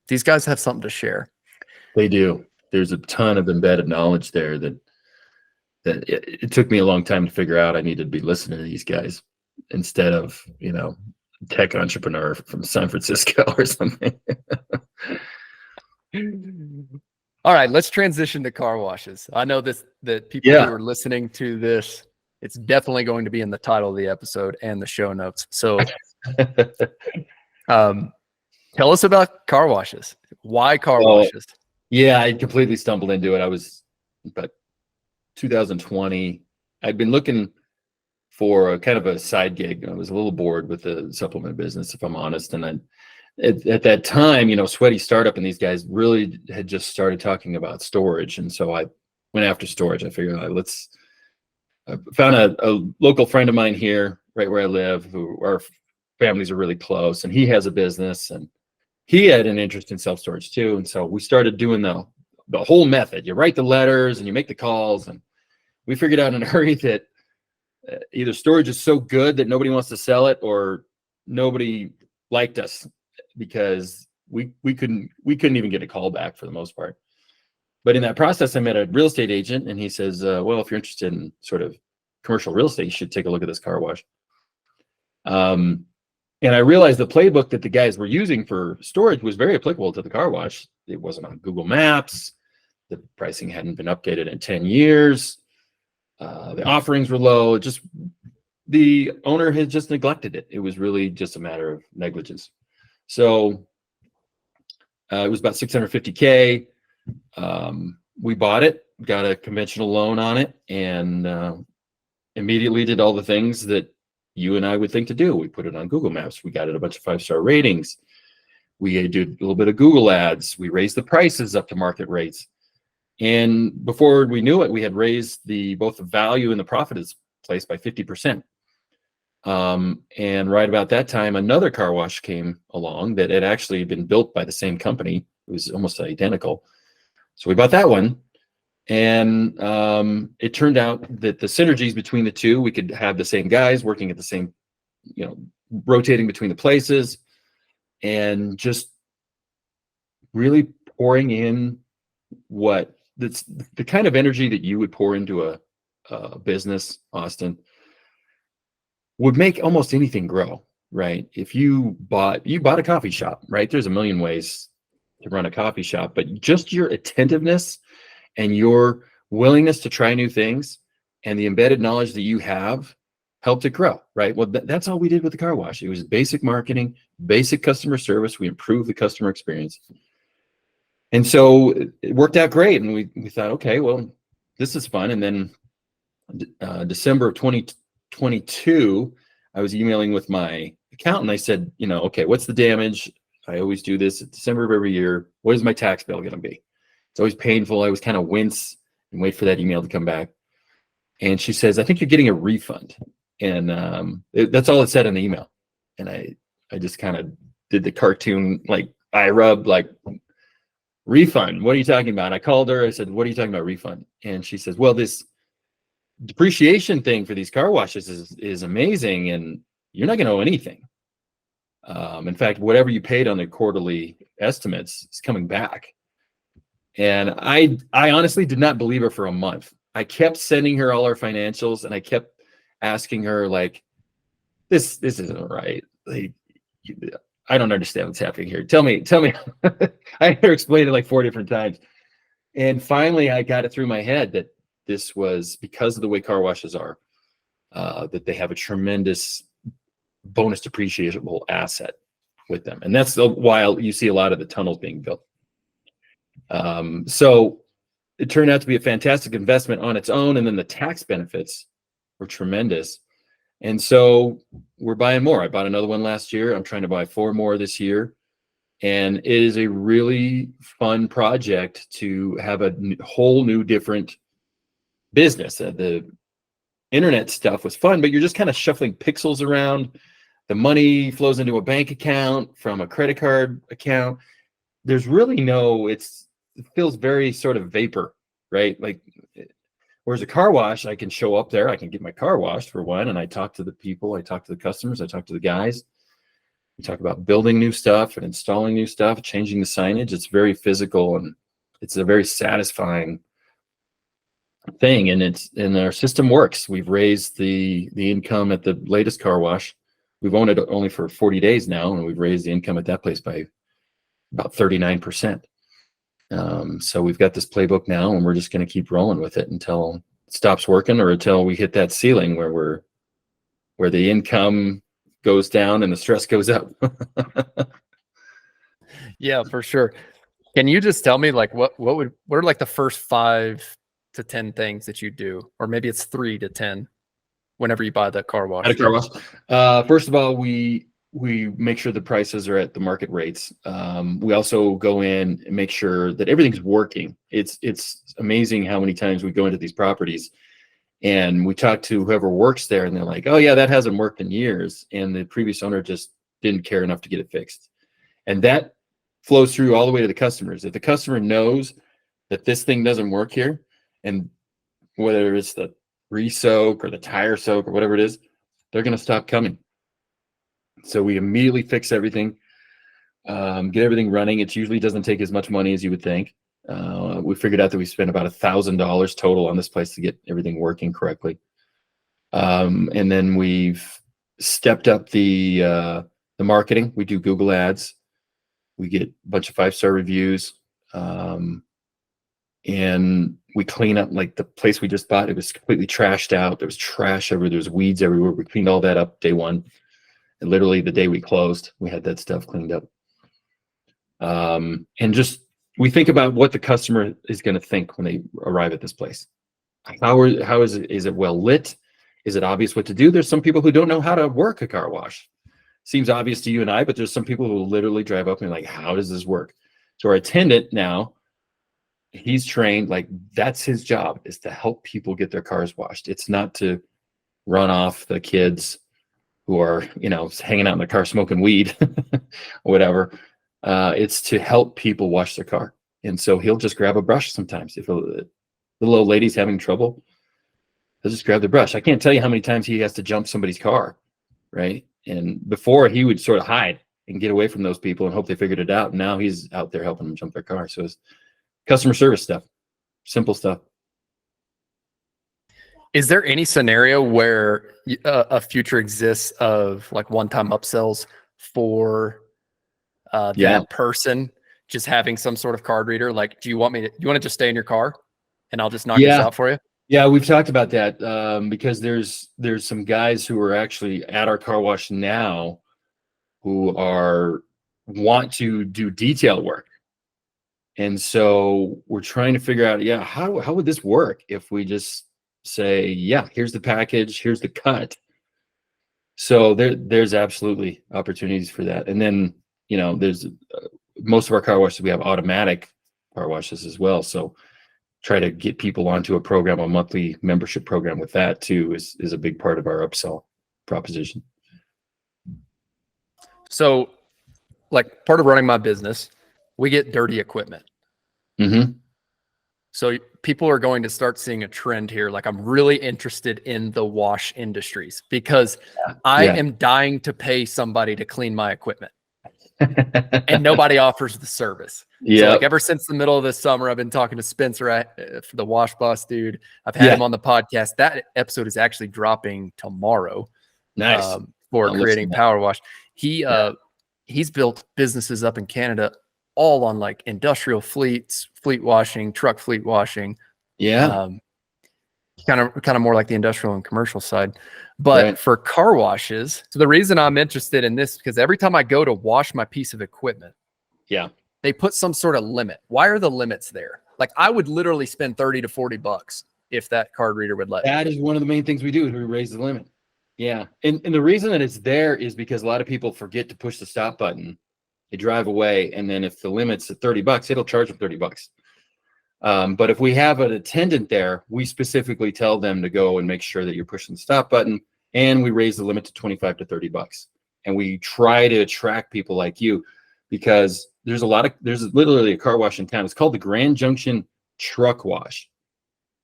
these guys have something to share. They do. there's a ton of embedded knowledge there that it took me a long time to figure out. I needed to be listening to these guys instead of, tech entrepreneur from San Francisco or something. All right, let's transition to car washes. I know that people who are listening to this, it's definitely going to be in the title of the episode and the show notes. So tell us about car washes. Why car washes? Yeah, I completely stumbled into it. I was about 2020. I'd been looking for a kind of a side gig. I was a little bored with the supplement business, if I'm honest. And at that time, Sweaty Startup and these guys really had just started talking about storage. And so I went after storage. I figured, I found a local friend of mine here, right where I live, who our families are really close, and he has a business, and he had an interest in self-storage too. And so we started doing the whole method. You write the letters and you make the calls, and we figured out in a hurry that either storage is so good that nobody wants to sell it, or nobody liked us because we couldn't even get a call back for the most part. But in that process, I met a real estate agent, and he says, well, if you're interested in sort of commercial real estate, you should take a look at this car wash. And I realized the playbook that the guys were using for storage was very applicable to the car wash. It wasn't on Google Maps. The pricing hadn't been updated in 10 years. The offerings were low. Just the owner had just neglected it. It was really just a matter of negligence. So it was about $650K. We bought it, got a conventional loan on it, and immediately did all the things that you and I would think to do. We put it on Google Maps. We got it a bunch of 5-star ratings. We did a little bit of Google ads. We raised the prices up to market rates. And before we knew it, we had raised both the value and the profit of this place by 50%. And right about that time, another car wash came along that had actually been built by the same company. It was almost identical. So we bought that one. And it turned out that the synergies between the two, we could have the same guys working at the same, rotating between the places, and just really pouring in that's the kind of energy that you would pour into a business, Austin, would make almost anything grow, right? If you bought a coffee shop, right? There's a million ways to run a coffee shop, but just your attentiveness and your willingness to try new things and the embedded knowledge that you have helped it grow, right? Well, that's all we did with the car wash. It was basic marketing, basic customer service. We improved the customer experience. And so it worked out great. And we thought, okay, well, this is fun. And then December of 2022, I was emailing with my accountant. I said, okay, what's the damage? I always do this at December of every year. What is my tax bill going to be? It's always painful. I always kind of wince and wait for that email to come back. And she says, I think you're getting a refund. And that's all it said in the email. And I just kind of did the cartoon, like eye rub, like, refund. What are you talking about? I called her. I said, what are you talking about, refund? And she says, well, this depreciation thing for these car washes is amazing, and you're not going to owe anything. In fact, whatever you paid on the quarterly estimates is coming back. And I honestly did not believe her for a month. I kept sending her all our financials, and I kept asking her, like, this isn't right. Like, I don't understand what's happening here. Tell me. I had her explain it like 4 different times. And finally, I got it through my head that this was because of the way car washes are, that they have a tremendous bonus depreciable asset with them. And that's why you see a lot of the tunnels being built. So it turned out to be a fantastic investment on its own. And then the tax benefits were tremendous. And so we're buying more. I bought another one last year. I'm trying to buy 4 more this year. And it is a really fun project to have a whole new different business. The internet stuff was fun, but you're just kind of shuffling pixels around. The money flows into a bank account from a credit card account. There's really it feels very sort of vapor, right? Like, whereas a car wash, I can show up there, I can get my car washed for one, and I talk to the people, I talk to the customers, I talk to the guys. We talk about building new stuff and installing new stuff, changing the signage. It's very physical and it's a very satisfying thing, and our system works. We've raised the income at the latest car wash. We've owned it only for 40 days now, and we've raised the income at that place by about 39%. So we've got this playbook now, and we're just going to keep rolling with it until it stops working, or until we hit that ceiling where the income goes down and the stress goes up. Yeah, for sure. Can you just tell me like what are like the first 5 to 10 things that you do, or maybe it's 3 to 10 whenever you buy that car wash? At a car wash, first of all, we make sure the prices are at the market rates. We also go in and make sure that everything's working. It's amazing how many times we go into these properties and we talk to whoever works there, and they're like, "Oh yeah, that hasn't worked in years," and the previous owner just didn't care enough to get it fixed. And that flows through all the way to the customers. If the customer knows that this thing doesn't work here, and whether it's the re-soak or the tire soak or whatever it is, they're going to stop coming. So we immediately fix everything, get everything running. It usually doesn't take as much money as you would think. We figured out that we spent about $1,000 total on this place to get everything working correctly. And then we've stepped up the marketing. We do Google ads. We get a bunch of 5-star reviews. And we clean up, like the place we just bought, it was completely trashed out. There was trash everywhere. There was weeds everywhere. We cleaned all that up day one. And literally the day we closed, we had that stuff cleaned up. And just, we think about what the customer is going to think when they arrive at this place. How is it? Is it well lit? Is it obvious what to do? There's some people who don't know how to work a car wash. Seems obvious to you and I, but there's some people who will literally drive up and like, how does this work? So our attendant now, he's trained, like that's his job, is to help people get their cars washed. It's not to run off the kids who are, hanging out in the car smoking weed or whatever. It's to help people wash their car. And so he'll just grab a brush sometimes. If the little old lady's having trouble, he'll just grab the brush. I can't tell you how many times he has to jump somebody's car, right? And before, he would sort of hide and get away from those people and hope they figured it out. And now he's out there helping them jump their car. So it's customer service stuff, simple stuff. Is there any scenario where a future exists of like one-time upsells for that person just having some sort of card reader? Like, do you want to just stay in your car and I'll just knock this out for you? Yeah, we've talked about that because there's some guys who are actually at our car wash now who want to do detail work. And so we're trying to figure out, how would this work if we just say, here's the package, here's the cut. So there's absolutely opportunities for that. And then, there's most of our car washes, we have automatic car washes as well. So try to get people onto a program, a monthly membership program with that too is a big part of our upsell proposition. So like part of running my business, we get dirty equipment. Mm-hmm. So people are going to start seeing a trend here. Like I'm really interested in the wash industries because I am dying to pay somebody to clean my equipment. And nobody offers the service. So like ever since the middle of this summer, I've been talking to Spencer, the Wash Boss dude. I've had him on the podcast. That episode is actually dropping tomorrow. Nice. For creating Power Wash. He's built businesses up in Canada, all on like industrial fleets, fleet washing, truck fleet washing. Kind of more like the industrial and commercial side. But for car washes, so the reason I'm interested in this, because every time I go to wash my piece of equipment, they put some sort of limit. Why are the limits there? Like I would literally spend $30 to $40 if that card reader would let me. That is one of the main things we do is we raise the limit. Yeah. And the reason that it's there is because a lot of people forget to push the stop button. They drive away. And then if the limit's at $30, it'll charge them $30. But if we have an attendant there, we specifically tell them to go and make sure that you're pushing the stop button, and we raise the limit to $25 to $30. And we try to attract people like you because there's literally a car wash in town. It's called the Grand Junction Truck Wash.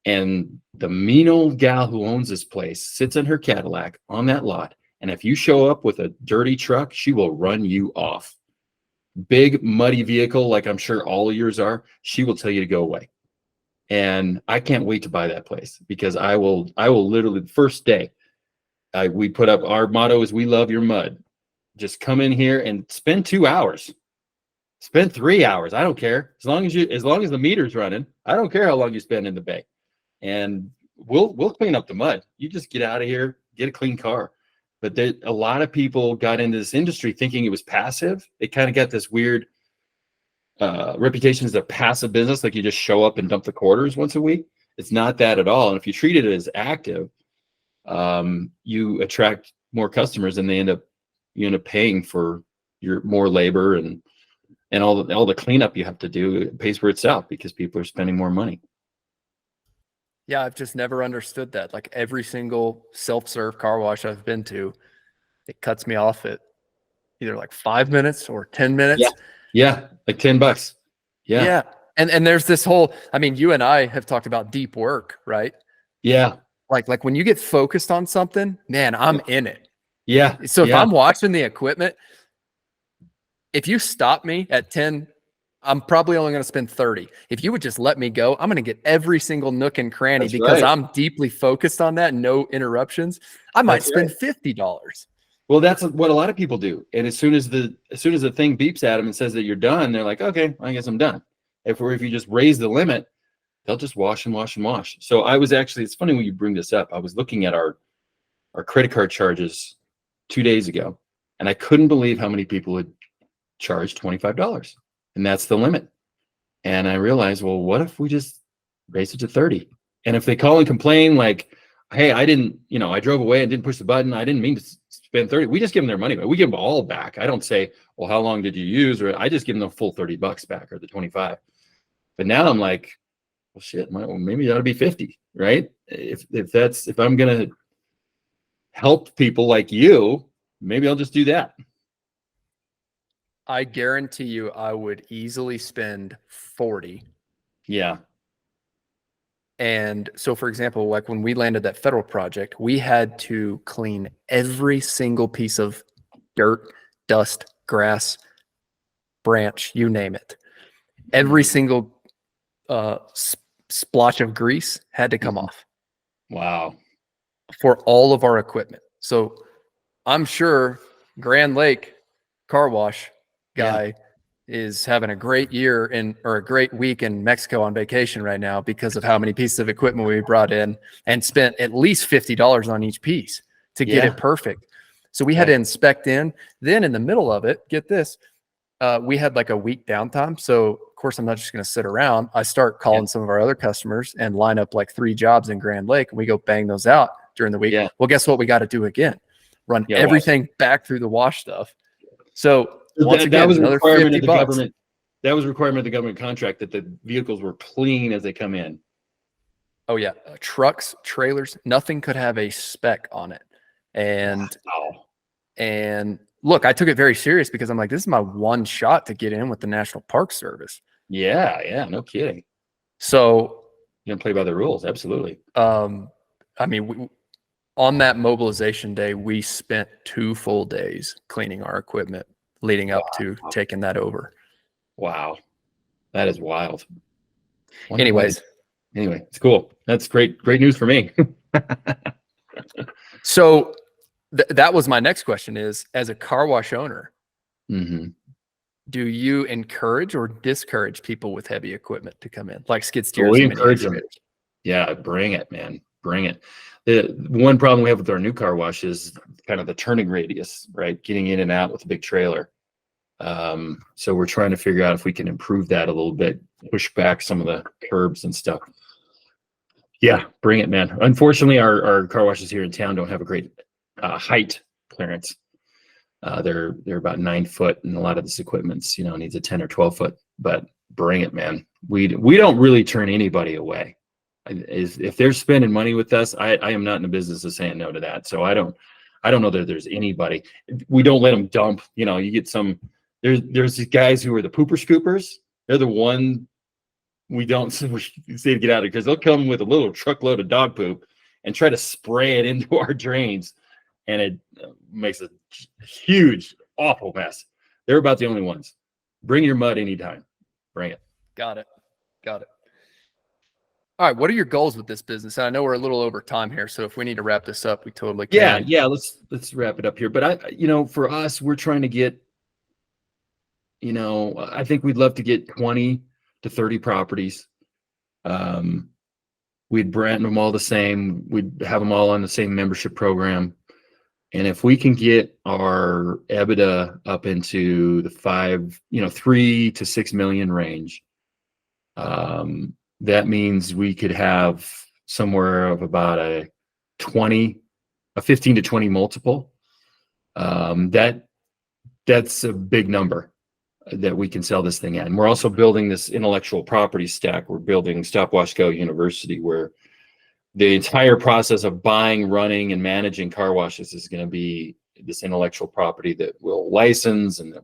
And the mean old gal who owns this place sits in her Cadillac on that lot. And if you show up with a dirty truck, she will run you off. big muddy vehicle, like I'm sure all of yours are, she will tell you to go away. And I can't wait to buy that place, because I will literally, the first day, we put up, our motto is, we love your mud. Just come in here and spend 2 hours, spend 3 hours. I don't care. As long as the meter's running, I don't care how long you spend in the bay, and we'll clean up the mud. You just get out of here, get a clean car. But a lot of people got into this industry thinking it was passive. It kind of got this weird reputation as a passive business, like you just show up and dump the quarters once a week. It's not that at all. And if you treat it as active, you attract more customers, and you end up paying for your more labor and all the cleanup you have to do. It pays for itself because people are spending more money. Yeah, I've just never understood that. Like every single self-serve car wash I've been to, it cuts me off at either like 5 minutes or 10 minutes. Yeah, like $10. Yeah. And there's this whole, I mean, you and I have talked about deep work, right? Yeah. Like when you get focused on something, man, I'm in it. Yeah. So if I'm watching the equipment, if you stop me at 10, I'm probably only going to spend 30. If you would just let me go, I'm going to get every single nook and cranny. That's because right. I'm deeply focused on that. No interruptions. I might spend $50. Well, that's what a lot of people do. And as soon as the thing beeps at them and says that you're done, they're like, okay, I guess I'm done. If you just raise the limit, they'll just wash and wash and wash. So I was actually, it's funny when you bring this up, I was looking at our credit card charges 2 days ago, and I couldn't believe how many people had charged $25. And that's the limit. And I realized, well, what if we just raise it to 30? And if they call and complain like, hey, I didn't, I drove away and didn't push the button, I didn't mean to spend 30. We just give them their money back. We give them all back. I don't say, well, how long did you use? Or I just give them the full $30 back, or the 25. But now I'm like, well, shit, maybe that'll be 50, right? If I'm going to help people like you, maybe I'll just do that. I guarantee you I would easily spend 40. Yeah. And so, for example, like when we landed that federal project, we had to clean every single piece of dirt, dust, grass, branch, you name it. Every single splotch of grease had to come off. Wow. For all of our equipment. So I'm sure Grand Lake car wash guy is having a great year or a great week in Mexico on vacation right now because of how many pieces of equipment we brought in and spent at least $50 on each piece to get it perfect. So we had to inspect in. Then in the middle of it, get this, we had like a week downtime. So of course, I'm not just going to sit around. I start calling some of our other customers and line up like 3 jobs in Grand Lake, and we go bang those out during the week. Well, guess what? We got to do again. Run everything back through the wash stuff. So once again, that was another requirement of the $50. government. That was a requirement of the government contract that the vehicles were clean as they come in. Oh yeah, trucks, trailers, nothing could have a speck on it. And look, I took it very serious because I'm like, this is my one shot to get in with the National Park Service. Yeah, no kidding. So you don't play by the rules, absolutely. I mean, on that mobilization day, we spent 2 full days cleaning our equipment leading up to taking that over. Wow. That is wild. Anyway, it's cool. That's great news for me. So that was my next question is, as a car wash owner, do you encourage or discourage people with heavy equipment to come in, like skid steers? We encourage them. Yeah, bring it, man. Bring it. The one problem we have with our new car wash is kind of the turning radius, right? Getting in and out with a big trailer. So we're trying to figure out if we can improve that a little bit, push back some of the curbs and stuff. Yeah, bring it, man. Unfortunately, our car washes here in town don't have a great height clearance. They're about 9 foot, and a lot of this equipment's needs a 10 or 12 foot. But bring it, man. We don't really turn anybody away. If they're spending money with us, I am not in the business of saying no to that. So I don't know that there's anybody. We don't let them dump. You get some. There's these guys who are the pooper scoopers. They're the one we don't say to get out of, because they'll come with a little truckload of dog poop and try to spray it into our drains, and it makes a huge, awful mess. They're about the only ones. bring your mud anytime. Bring it. Got it. All right. What are your goals with this business? I know we're a little over time here, so if we need to wrap this up, we totally can. Yeah. Let's wrap it up here. But for us, we're trying to get, I think we'd love to get 20 to 30 properties. We'd brand them all the same. We'd have them all on the same membership program. And if we can get our EBITDA up into the 3 to 6 million range, that means we could have somewhere of about a 15 to 20 multiple. That's a big number that we can sell this thing at. And we're also building this intellectual property stack. We're building Stop Wash Go University, where the entire process of buying, running, and managing car washes is going to be this intellectual property that we'll license and that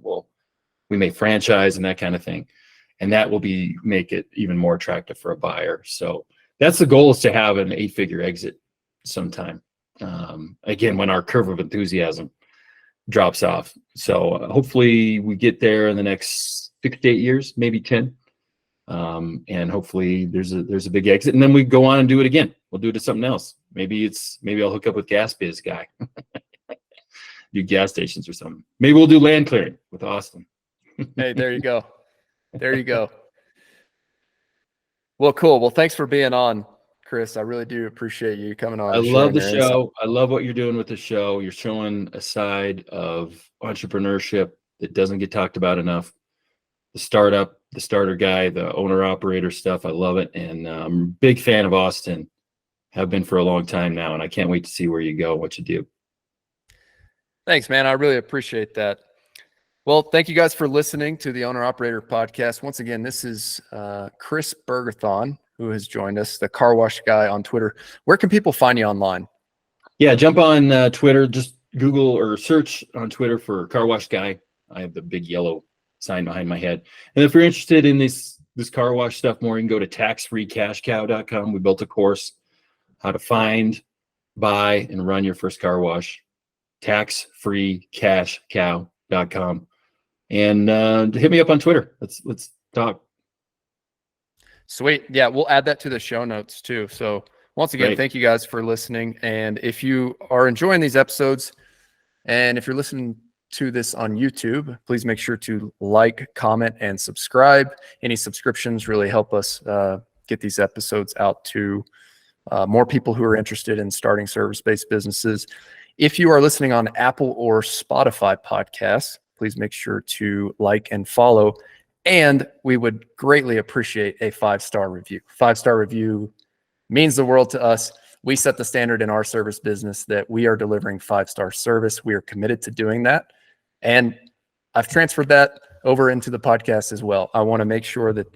we may franchise and that kind of thing. And that will make it even more attractive for a buyer. So that's the goal, is to have an 8-figure exit sometime. Again, when our curve of enthusiasm drops off. So hopefully we get there in the next 6 to 8 years, maybe 10. And hopefully there's a big exit, and then we go on and do it again. We'll do it to something else. Maybe I'll hook up with Gas Biz guy, do gas stations or something. Maybe we'll do land clearing with Austin. Hey, there you go. Well, cool. Well, thanks for being on, Kriss. I really do appreciate you coming on. I love the show. I love what you're doing with the show. You're showing a side of entrepreneurship that doesn't get talked about enough. The starter guy, the owner operator stuff. I love it. And I'm a big fan of Austin. Have been for a long time now. And I can't wait to see where you go, what you do. Thanks, man. I really appreciate that. Well, thank you guys for listening to the Owner Operator Podcast. Once again, this is Kriss Bergethon, who has joined us, the car wash guy on Twitter. Where can people find you online? Yeah, jump on Twitter. Just Google or search on Twitter for car wash guy. I have the big yellow sign behind my head. And if you're interested in this car wash stuff more, you can go to taxfreecashcow.com. We built a course how to find, buy, and run your first car wash. Taxfreecashcow.com. And hit me up on Twitter. Let's talk. Sweet. Yeah, we'll add that to the show notes too. So once again, Thank you guys for listening. And if you are enjoying these episodes, and if you're listening to this on YouTube, please make sure to like, comment, and subscribe. Any subscriptions really help us get these episodes out to more people who are interested in starting service-based businesses. If you are listening on Apple or Spotify podcasts, please make sure to like and follow. And we would greatly appreciate a 5-star review. 5-star review means the world to us. We set the standard in our service business that we are delivering 5-star service. We are committed to doing that. And I've transferred that over into the podcast as well. I want to make sure that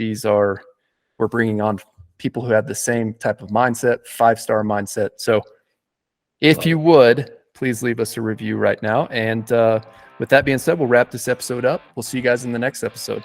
we're bringing on people who have the same type of mindset, 5-star mindset. So if you would, please leave us a review right now. And with that being said, we'll wrap this episode up. We'll see you guys in the next episode.